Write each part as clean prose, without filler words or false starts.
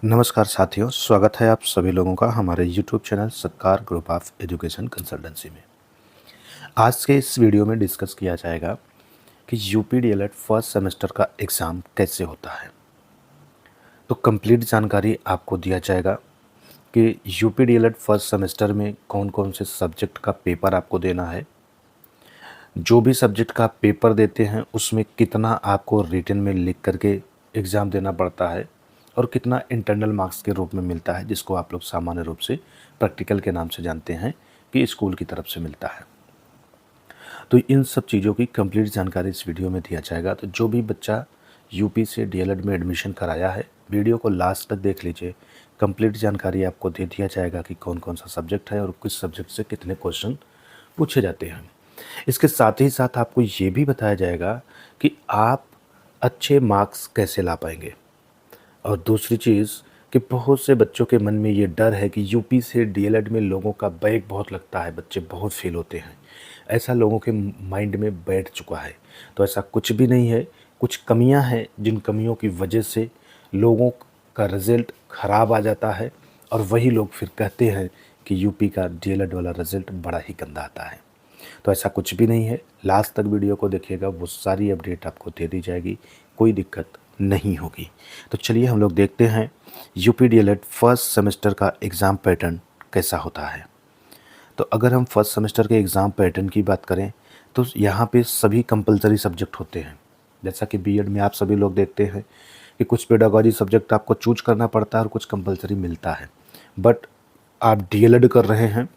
नमस्कार साथियों, स्वागत है आप सभी लोगों का हमारे यूट्यूब चैनल सत्कार ग्रुप ऑफ एजुकेशन कंसल्टेंसी में। आज के इस वीडियो में डिस्कस किया जाएगा कि यूपी डीएलएड फर्स्ट सेमेस्टर का एग्ज़ाम कैसे होता है। तो कंप्लीट जानकारी आपको दिया जाएगा कि यूपी डीएलएड फर्स्ट सेमेस्टर में कौन कौन से सब्जेक्ट का पेपर आपको देना है, जो भी सब्जेक्ट का आप पेपर देते हैं उसमें कितना आपको रिटन में लिख करके एग्ज़ाम देना पड़ता है और कितना इंटरनल मार्क्स के रूप में मिलता है, जिसको आप लोग सामान्य रूप से प्रैक्टिकल के नाम से जानते हैं कि स्कूल की तरफ से मिलता है। तो इन सब चीज़ों की कंप्लीट जानकारी इस वीडियो में दिया जाएगा। तो जो भी बच्चा यूपी से डीएलएड में एडमिशन कराया है, वीडियो को लास्ट तक देख लीजिए। कंप्लीट जानकारी आपको दे दिया जाएगा कि कौन कौन सा सब्जेक्ट है और किस सब्जेक्ट से कितने क्वेश्चन पूछे जाते हैं। इसके साथ ही साथ आपको ये भी बताया जाएगा कि आप अच्छे मार्क्स कैसे ला पाएंगे। और दूसरी चीज़ कि बहुत से बच्चों के मन में ये डर है कि यूपी से डीएलएड में लोगों का बैक बहुत लगता है, बच्चे बहुत फेल होते हैं, ऐसा लोगों के माइंड में बैठ चुका है। तो ऐसा कुछ भी नहीं है, कुछ कमियां हैं जिन कमियों की वजह से लोगों का रिज़ल्ट ख़राब आ जाता है और वही लोग फिर कहते हैं कि यूपी का डीएलएड वाला रिज़ल्ट बड़ा ही गंदा आता है। तो ऐसा कुछ भी नहीं है, लास्ट तक वीडियो को देखिएगा, वो सारी अपडेट आपको दे दी जाएगी, कोई दिक्कत नहीं होगी। तो चलिए हम लोग देखते हैं यूपी डीएलएड फर्स्ट सेमेस्टर का एग्ज़ाम पैटर्न कैसा होता है। तो अगर हम फर्स्ट सेमेस्टर के एग्ज़ाम पैटर्न की बात करें तो यहाँ पे सभी कंपलसरी सब्जेक्ट होते हैं। जैसा कि बीएड में आप सभी लोग देखते हैं कि कुछ पेडागोजी सब्जेक्ट आपको चूज करना पड़ता है और कुछ कंपलसरी मिलता है। बट आप डीएलएड कर रहे हैं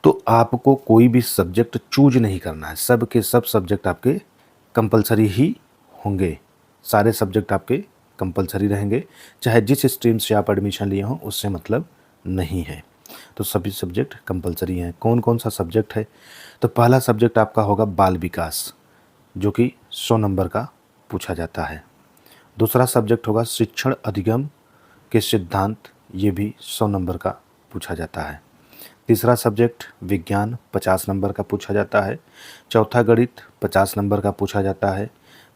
तो आपको कोई भी सब्जेक्ट चूज नहीं करना है, सब के सब सब्जेक्ट आपके कंपलसरी ही होंगे। सारे सब्जेक्ट आपके कंपलसरी रहेंगे, चाहे जिस स्ट्रीम से आप एडमिशन लिए हों उससे मतलब नहीं है। तो सभी सब्जेक्ट कंपलसरी हैं। कौन कौन सा सब्जेक्ट है? तो पहला सब्जेक्ट आपका होगा बाल विकास, जो कि 100 नंबर का पूछा जाता है। दूसरा सब्जेक्ट होगा शिक्षण अधिगम के सिद्धांत, ये भी 100 नंबर का पूछा जाता है। तीसरा सब्जेक्ट विज्ञान 50 नंबर का पूछा जाता है। चौथा गणित 50 नंबर का पूछा जाता है।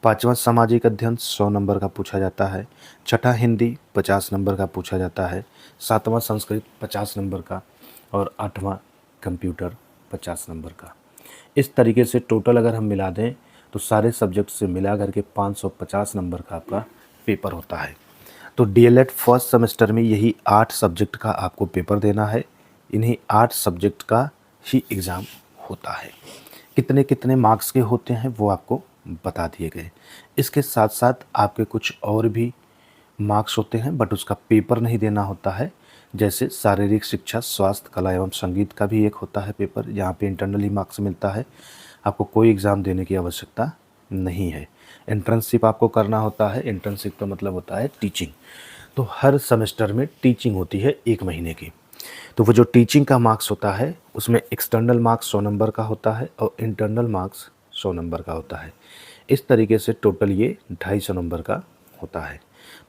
पांचवा सामाजिक अध्ययन 100 नंबर का पूछा जाता है। छठा हिंदी 50 नंबर का पूछा जाता है। सातवां संस्कृत 50 नंबर का और आठवां कंप्यूटर 50 नंबर का। इस तरीके से टोटल अगर हम मिला दें तो सारे सब्जेक्ट से मिला करके 550 नंबर का आपका पेपर होता है। तो डीएलएड फर्स्ट सेमेस्टर में यही 8 सब्जेक्ट का आपको पेपर देना है। इन्हीं 8 सब्जेक्ट का ही एग्ज़ाम होता है। कितने कितने मार्क्स के होते हैं वो आपको बता दिए गए। इसके साथ साथ आपके कुछ और भी मार्क्स होते हैं, बट उसका पेपर नहीं देना होता है। जैसे शारीरिक शिक्षा, स्वास्थ्य, कला एवं संगीत का भी एक होता है पेपर, यहाँ पे इंटरनली मार्क्स मिलता है। आपको कोई एग्ज़ाम देने की आवश्यकता नहीं है। इंटर्नशिप आपको करना होता है। इंटर्नशिप का मतलब होता है टीचिंग। तो हर सेमेस्टर में टीचिंग होती है 1 महीने की। तो वो जो टीचिंग का मार्क्स होता है उसमें एक्सटर्नल मार्क्स 100 नंबर का होता है और इंटरनल मार्क्स 100 नंबर का होता है। इस तरीके से टोटल ये 250 नंबर का होता है।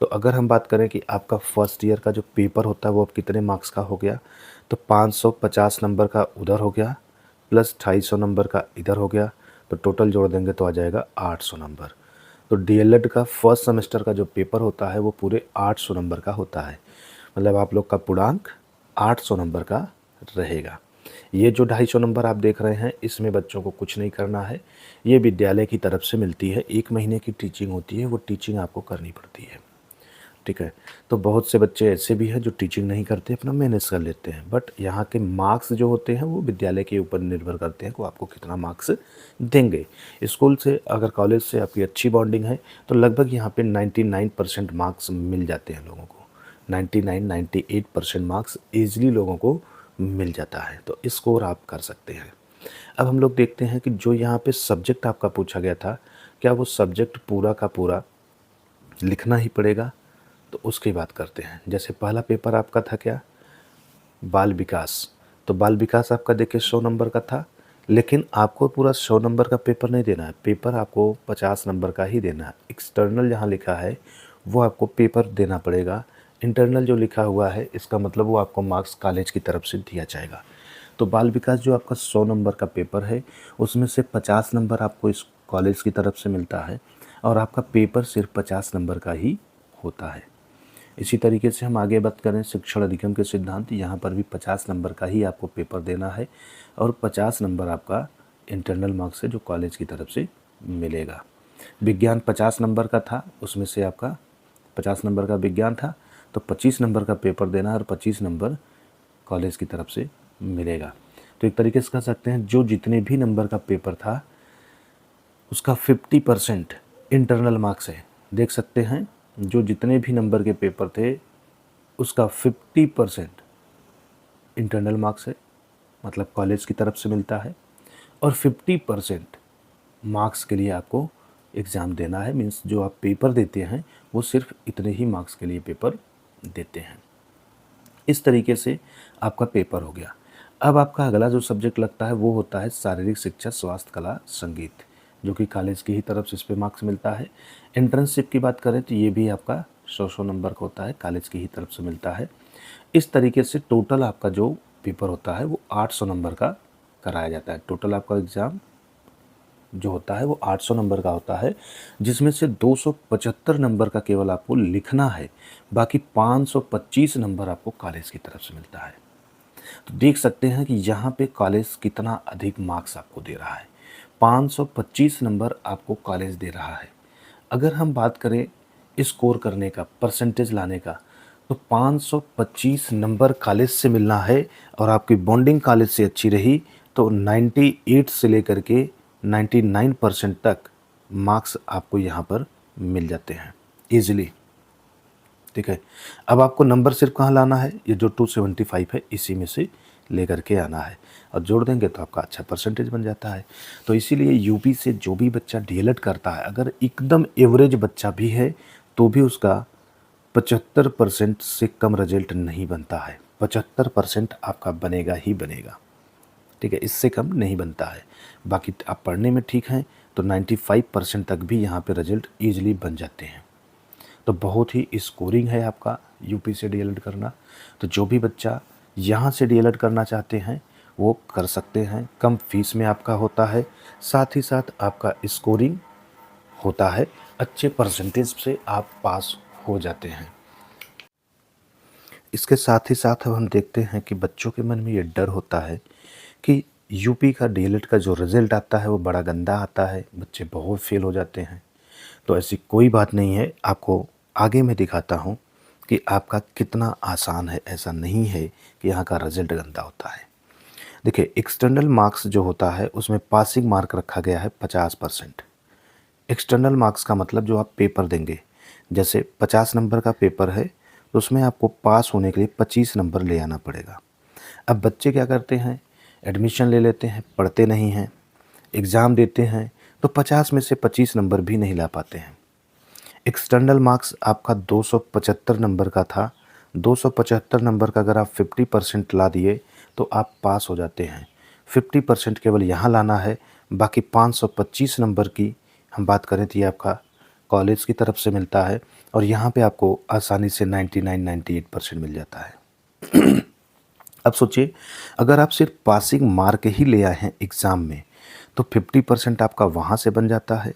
तो अगर हम बात करें कि आपका फर्स्ट ईयर का जो पेपर होता है वो अब कितने मार्क्स का हो गया, तो 550 नंबर का उधर हो गया प्लस 250 नंबर का इधर हो गया, तो टोटल जोड़ देंगे तो आ जाएगा 800 नंबर। तो डीएलएड का फर्स्ट सेमेस्टर का जो पेपर होता है वो पूरे 800 नंबर का होता है। मतलब आप लोग का पूर्णांक 800 नंबर का रहेगा। ये जो 250 नंबर आप देख रहे हैं इसमें बच्चों को कुछ नहीं करना है। ये विद्यालय की तरफ से मिलती है, 1 महीने की टीचिंग होती है, वो टीचिंग आपको करनी पड़ती है। ठीक है। तो बहुत से बच्चे ऐसे भी हैं जो टीचिंग नहीं करते, अपना मैनेज कर लेते हैं। बट यहाँ के मार्क्स जो होते हैं वो विद्यालय के ऊपर निर्भर करते हैं कि वो आपको कितना मार्क्स देंगे। स्कूल से अगर कॉलेज से आपकी अच्छी बॉन्डिंग है तो लगभग यहाँ पे 99% मार्क्स मिल जाते हैं लोगों को। 98% मार्क्स ईजिली लोगों को मिल जाता है, तो स्कोर आप कर सकते हैं। अब हम लोग देखते हैं कि जो यहाँ पे सब्जेक्ट आपका पूछा गया था, क्या वो सब्जेक्ट पूरा का पूरा लिखना ही पड़ेगा? तो उसकी बात करते हैं। जैसे पहला पेपर आपका था क्या, बाल विकास। तो बाल विकास आपका देखिए 100 नंबर का था, लेकिन आपको पूरा 100 नंबर का पेपर नहीं देना है। पेपर आपको 50 नंबर का ही देना है। एक्सटर्नल जहाँ लिखा है वो आपको पेपर देना पड़ेगा। इंटरनल जो लिखा हुआ है इसका मतलब वो आपको मार्क्स कॉलेज की तरफ से दिया जाएगा। तो बाल विकास जो आपका 100 नंबर का पेपर है उसमें से 50 नंबर आपको इस कॉलेज की तरफ से मिलता है और आपका पेपर सिर्फ 50 नंबर का ही होता है। इसी तरीके से हम आगे बात करें शिक्षण अधिगम के सिद्धांत, यहाँ पर भी 50 नंबर का ही आपको पेपर देना है और 50 नंबर आपका इंटरनल मार्क्स है जो कॉलेज की तरफ से मिलेगा। विज्ञान 50 नंबर का था, उसमें से आपका 50 नंबर का विज्ञान था तो 25 नंबर का पेपर देना और 25 नंबर कॉलेज की तरफ से मिलेगा। तो एक तरीके से कह सकते हैं जो जितने भी नंबर का पेपर था उसका 50% इंटरनल मार्क्स है। देख सकते हैं जो जितने भी नंबर के पेपर थे उसका 50% इंटरनल मार्क्स है, मतलब कॉलेज की तरफ से मिलता है, और 50% मार्क्स के लिए आपको एग्ज़ाम देना है। मीन्स जो आप पेपर देते हैं वो सिर्फ इतने ही मार्क्स के लिए पेपर देते हैं। इस तरीके से आपका पेपर हो गया। अब आपका अगला जो सब्जेक्ट लगता है वो होता है शारीरिक शिक्षा, स्वास्थ्य, कला, संगीत, जो कि कॉलेज की ही तरफ से इस पर मार्क्स मिलता है। इंटर्नशिप की बात करें तो ये भी आपका 100 नंबर का होता है, कॉलेज की ही तरफ से मिलता है। इस तरीके से टोटल आपका जो पेपर होता है वो 800 नंबर का कराया जाता है। टोटल आपका एग्ज़ाम जो होता है वो 800 नंबर का होता है, जिसमें से 275 नंबर का केवल आपको लिखना है, बाकी 525 नंबर आपको कॉलेज की तरफ से मिलता है। तो देख सकते हैं कि यहाँ पे कॉलेज कितना अधिक मार्क्स आपको दे रहा है। 525 नंबर आपको कॉलेज दे रहा है। अगर हम बात करें स्कोर करने का, परसेंटेज लाने का, तो 525 नंबर कॉलेज से मिलना है और आपकी बॉन्डिंग कॉलेज से अच्छी रही तो 98 से लेकर के 99% तक मार्क्स आपको यहाँ पर मिल जाते हैं ईजिली। ठीक है, अब आपको नंबर सिर्फ कहाँ लाना है, ये जो 275 है इसी में से लेकर के आना है और जोड़ देंगे तो आपका अच्छा परसेंटेज बन जाता है। तो इसीलिए यूपी से जो भी बच्चा डीएलएड करता है, अगर एकदम एवरेज बच्चा भी है तो भी उसका 75% से कम रिजल्ट नहीं बनता है। 75% आपका बनेगा ही बनेगा। ठीक है, इससे कम नहीं बनता है। बाकी आप पढ़ने में ठीक हैं तो 95% तक भी यहाँ पे रिजल्ट ईजिली बन जाते हैं। तो बहुत ही स्कोरिंग है आपका यूपी से डीएलएड करना। तो जो भी बच्चा यहाँ से डीएलएड करना चाहते हैं वो कर सकते हैं। कम फीस में आपका होता है, साथ ही साथ आपका स्कोरिंग होता है, अच्छे परसेंटेज से आप पास हो जाते हैं। इसके साथ ही साथ अब हम देखते हैं कि बच्चों के मन में ये डर होता है कि यूपी का डीएलएड का जो रिज़ल्ट आता है वो बड़ा गंदा आता है, बच्चे बहुत फेल हो जाते हैं। तो ऐसी कोई बात नहीं है, आपको आगे मैं दिखाता हूँ कि आपका कितना आसान है। ऐसा नहीं है कि यहाँ का रिज़ल्ट गंदा होता है। देखिए, एक्सटर्नल मार्क्स जो होता है उसमें पासिंग मार्क रखा गया है 50%। एक्सटर्नल मार्क्स का मतलब जो आप पेपर देंगे, जैसे 50 नंबर का पेपर है तो उसमें आपको पास होने के लिए 25 नंबर ले आना पड़ेगा। अब बच्चे क्या करते हैं, एडमिशन ले लेते हैं, पढ़ते नहीं हैं, एग्ज़ाम देते हैं तो 50 में से 25 नंबर भी नहीं ला पाते हैं। एक्सटर्नल मार्क्स आपका 275 नंबर का था। 275 नंबर का अगर आप 50% ला दिए तो आप पास हो जाते हैं। 50% केवल यहाँ लाना है, बाकी 525 नंबर की हम बात करें तो ये आपका कॉलेज की तरफ से मिलता है और यहाँ पे आपको आसानी से 99-98% मिल जाता है। अब सोचिए, अगर आप सिर्फ पासिंग मार्क ही ले आए हैं एग्ज़ाम में तो 50% आपका वहाँ से बन जाता है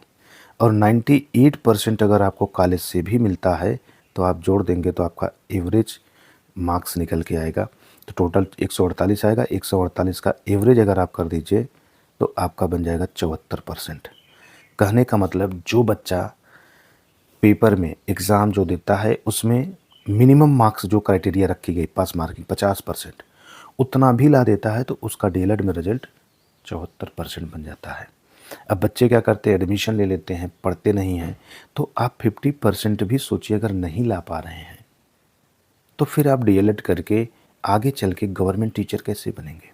और 98% अगर आपको कॉलेज से भी मिलता है तो आप जोड़ देंगे तो आपका एवरेज मार्क्स निकल के आएगा। तो टोटल 148 आएगा। 148 का एवरेज अगर आप कर दीजिए तो आपका बन जाएगा 74%। कहने का मतलब जो बच्चा पेपर में एग्ज़ाम जो देता है उसमें मिनिमम मार्क्स जो क्राइटेरिया रखी गई पास मार्किंग 50%, उतना भी ला देता है तो उसका डीएलएड में रिजल्ट 74% बन जाता है। अब बच्चे क्या करते हैं, एडमिशन ले लेते हैं, पढ़ते नहीं हैं। तो आप 50% भी सोचिए, अगर नहीं ला पा रहे हैं तो फिर आप डीएलएड करके आगे चल के गवर्नमेंट टीचर कैसे बनेंगे?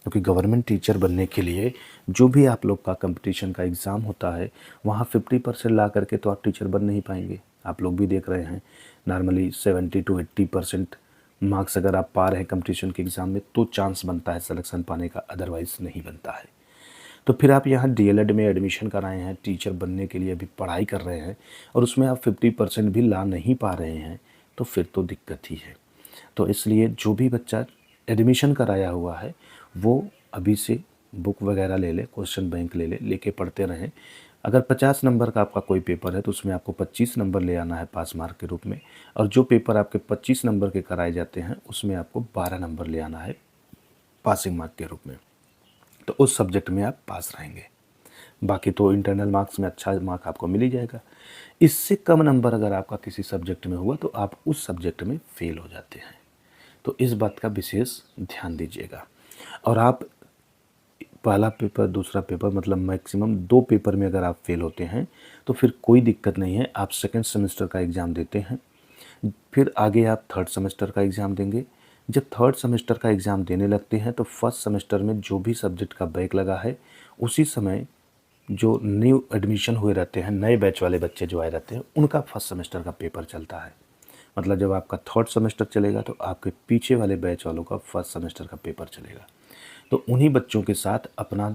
क्योंकि गवर्नमेंट टीचर बनने के लिए जो भी आप लोग का कंपटीशन का एग्ज़ाम होता है वहाँ 50% ला करके तो आप टीचर बन नहीं पाएंगे। आप लोग भी देख रहे हैं, नॉर्मली 70 to 80% मार्क्स अगर आप पा रहे हैं कंपटीशन के एग्ज़ाम में तो चांस बनता है सिलेक्शन पाने का, अदरवाइज़ नहीं बनता है। तो फिर आप यहाँ डीएलएड में एडमिशन कराए हैं, टीचर बनने के लिए अभी पढ़ाई कर रहे हैं और उसमें आप 50% भी ला नहीं पा रहे हैं तो फिर तो दिक्कत ही है। तो इसलिए जो भी बच्चा एडमिशन कराया हुआ है वो अभी से बुक वगैरह ले ले, क्वेश्चन बैंक ले ले, लेके पढ़ते रहें। अगर 50 नंबर का आपका कोई पेपर है तो उसमें आपको 25 नंबर ले आना है पास मार्क के रूप में, और जो पेपर आपके 25 नंबर के कराए जाते हैं उसमें आपको 12 नंबर ले आना है पासिंग मार्क के रूप में। तो उस सब्जेक्ट में आप पास रहेंगे। बाकी तो इंटरनल मार्क्स में अच्छा मार्क आपको मिल ही जाएगा। इससे कम नंबर अगर आपका किसी सब्जेक्ट में हुआ तो आप उस सब्जेक्ट में फेल हो जाते हैं। तो इस बात का विशेष ध्यान दीजिएगा। और आप पहला पेपर, दूसरा पेपर, मतलब मैक्सिमम 2 पेपर में अगर आप फेल होते हैं तो फिर कोई दिक्कत नहीं है, आप सेकंड सेमेस्टर का एग्ज़ाम देते हैं। फिर आगे आप थर्ड सेमेस्टर का एग्ज़ाम देंगे। जब थर्ड सेमेस्टर का एग्ज़ाम देने लगते हैं तो फर्स्ट सेमेस्टर में जो भी सब्जेक्ट का बैक लगा है, उसी समय जो न्यू एडमिशन हुए रहते हैं, नए बैच वाले बच्चे जो आए रहते हैं, उनका फर्स्ट सेमेस्टर का पेपर चलता है। मतलब जब आपका थर्ड सेमेस्टर चलेगा तो आपके पीछे वाले बैच वालों का फर्स्ट सेमेस्टर का पेपर चलेगा। तो उन्हीं बच्चों के साथ अपना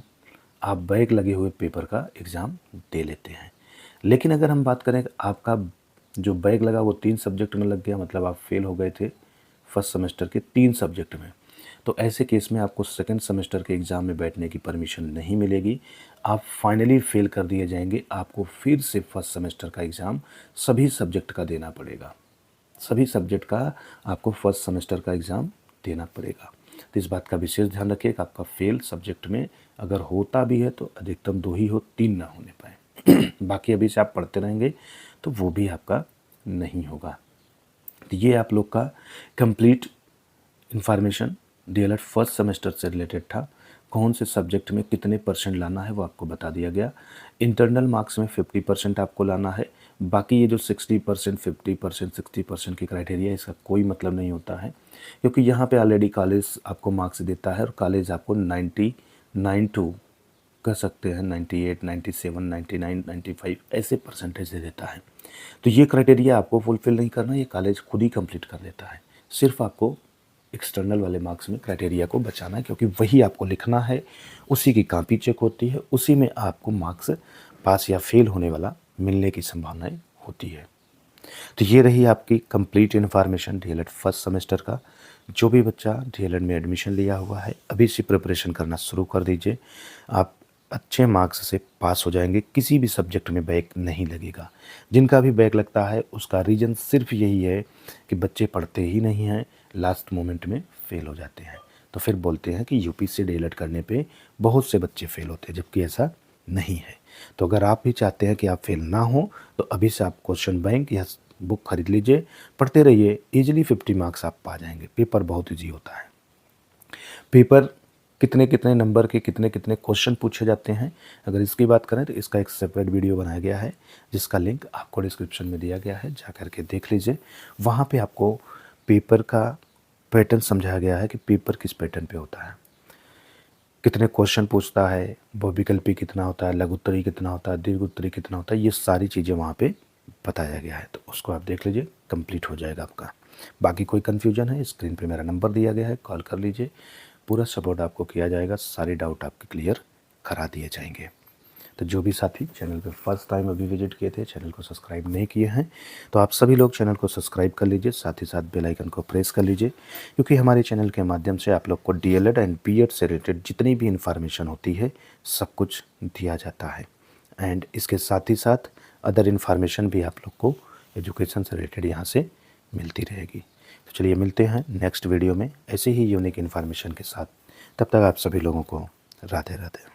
आप बैक लगे हुए पेपर का एग्ज़ाम दे लेते हैं। लेकिन अगर हम बात करें आपका जो बैक लगा वो 3 सब्जेक्ट में लग गया, मतलब आप फेल हो गए थे फर्स्ट सेमेस्टर के 3 सब्जेक्ट में, तो ऐसे केस में आपको सेकंड सेमेस्टर के एग्ज़ाम में बैठने की परमिशन नहीं मिलेगी। आप फाइनली फेल कर दिए जाएंगे। आपको फिर से फर्स्ट सेमेस्टर का एग्ज़ाम सभी सब्जेक्ट का देना पड़ेगा। सभी सब्जेक्ट का आपको फर्स्ट सेमेस्टर का एग्ज़ाम देना पड़ेगा। तो इस बात का विशेष ध्यान रखिए कि आपका फेल सब्जेक्ट में अगर होता भी है तो अधिकतम 2 ही हो, 3 ना होने पाए। बाकी अभी से आप पढ़ते रहेंगे तो वो भी आपका नहीं होगा। तो ये आप लोग का complete information DElEd first semester से रिलेटेड था। कौन से सब्जेक्ट में कितने परसेंट लाना है वो आपको बता दिया गया। इंटरनल मार्क्स में 50% आपको लाना है। बाकी ये जो 60%, 50%, 60% की क्राइटेरिया, इसका कोई मतलब नहीं होता है, क्योंकि यहाँ पे ऑलरेडी कॉलेज आपको मार्क्स देता है और कॉलेज आपको 99 टू कह सकते हैं 98, 97, 99, 95 ऐसे परसेंटेज दे देता है। तो ये क्राइटेरिया आपको फुलफ़िल नहीं करना, ये कॉलेज खुद ही कंप्लीट कर देता है। सिर्फ आपको एक्सटर्नल वाले मार्क्स में क्राइटेरिया को बचाना है, क्योंकि वही आपको लिखना है, उसी की कॉपी चेक होती है, उसी में आपको मार्क्स पास या फेल होने वाला मिलने की संभावनाएं होती है। तो ये रही आपकी complete information DElEd first semester का। जो भी बच्चा डीएलएड में एडमिशन लिया हुआ है अभी से प्रिपरेशन करना शुरू कर दीजिए। आप अच्छे मार्क्स से पास हो जाएंगे, किसी भी सब्जेक्ट में बैक नहीं लगेगा। जिनका भी बैक लगता है उसका रीज़न सिर्फ यही है कि बच्चे पढ़ते ही नहीं हैं, लास्ट मोमेंट में फेल हो जाते हैं। तो फिर बोलते हैं कि यूपी से डीएलएड करने पे बहुत से बच्चे फेल होते हैं, जबकि ऐसा नहीं है। तो अगर आप भी चाहते हैं कि आप फेल ना हो तो अभी से आप क्वेश्चन बैंक या बुक खरीद लीजिए, पढ़ते रहिए, इजीली 50 मार्क्स आप पा जाएंगे। पेपर बहुत ईजी होता है। पेपर कितने कितने नंबर के कितने कितने क्वेश्चन पूछे जाते हैं, अगर इसकी बात करें तो इसका एक सेपरेट वीडियो बनाया गया है, जिसका लिंक आपको डिस्क्रिप्शन में दिया गया है, जा करके देख लीजिए। वहाँ पे आपको पेपर का पैटर्न समझाया गया है कि पेपर किस पैटर्न पे होता है, कितने क्वेश्चन पूछता है, बहुविकल्पी कितना होता है, लघु उत्तरीय कितना होता है, दीर्घ उत्तरीय कितना होता है, ये सारी चीज़ें वहाँ पे बताया गया है। तो उसको आप देख लीजिए, कंप्लीट हो जाएगा आपका। बाकी कोई कन्फ्यूजन है, स्क्रीन पे मेरा नंबर दिया गया है, कॉल कर लीजिए। पूरा सपोर्ट आपको किया जाएगा, सारे डाउट आपके क्लियर करा दिए जाएंगे। तो जो भी साथी चैनल पे फर्स्ट टाइम अभी विजिट किए थे, चैनल को सब्सक्राइब नहीं किए हैं, तो आप सभी लोग चैनल को सब्सक्राइब कर लीजिए, साथ ही साथ बेल आइकन को प्रेस कर लीजिए, क्योंकि हमारे चैनल के माध्यम से आप लोग को डीएलएड एंड बीएड से रिलेटेड जितनी भी इन्फॉर्मेशन होती है सब कुछ दिया जाता है। एंड इसके साथ ही साथ अदर इन्फॉर्मेशन भी आप लोग को एजुकेशन से रिलेटेड यहाँ से मिलती रहेगी। तो चलिए मिलते हैं नेक्स्ट वीडियो में ऐसे ही यूनिक इन्फॉर्मेशन के साथ। तब तक आप सभी लोगों को राधे राधे।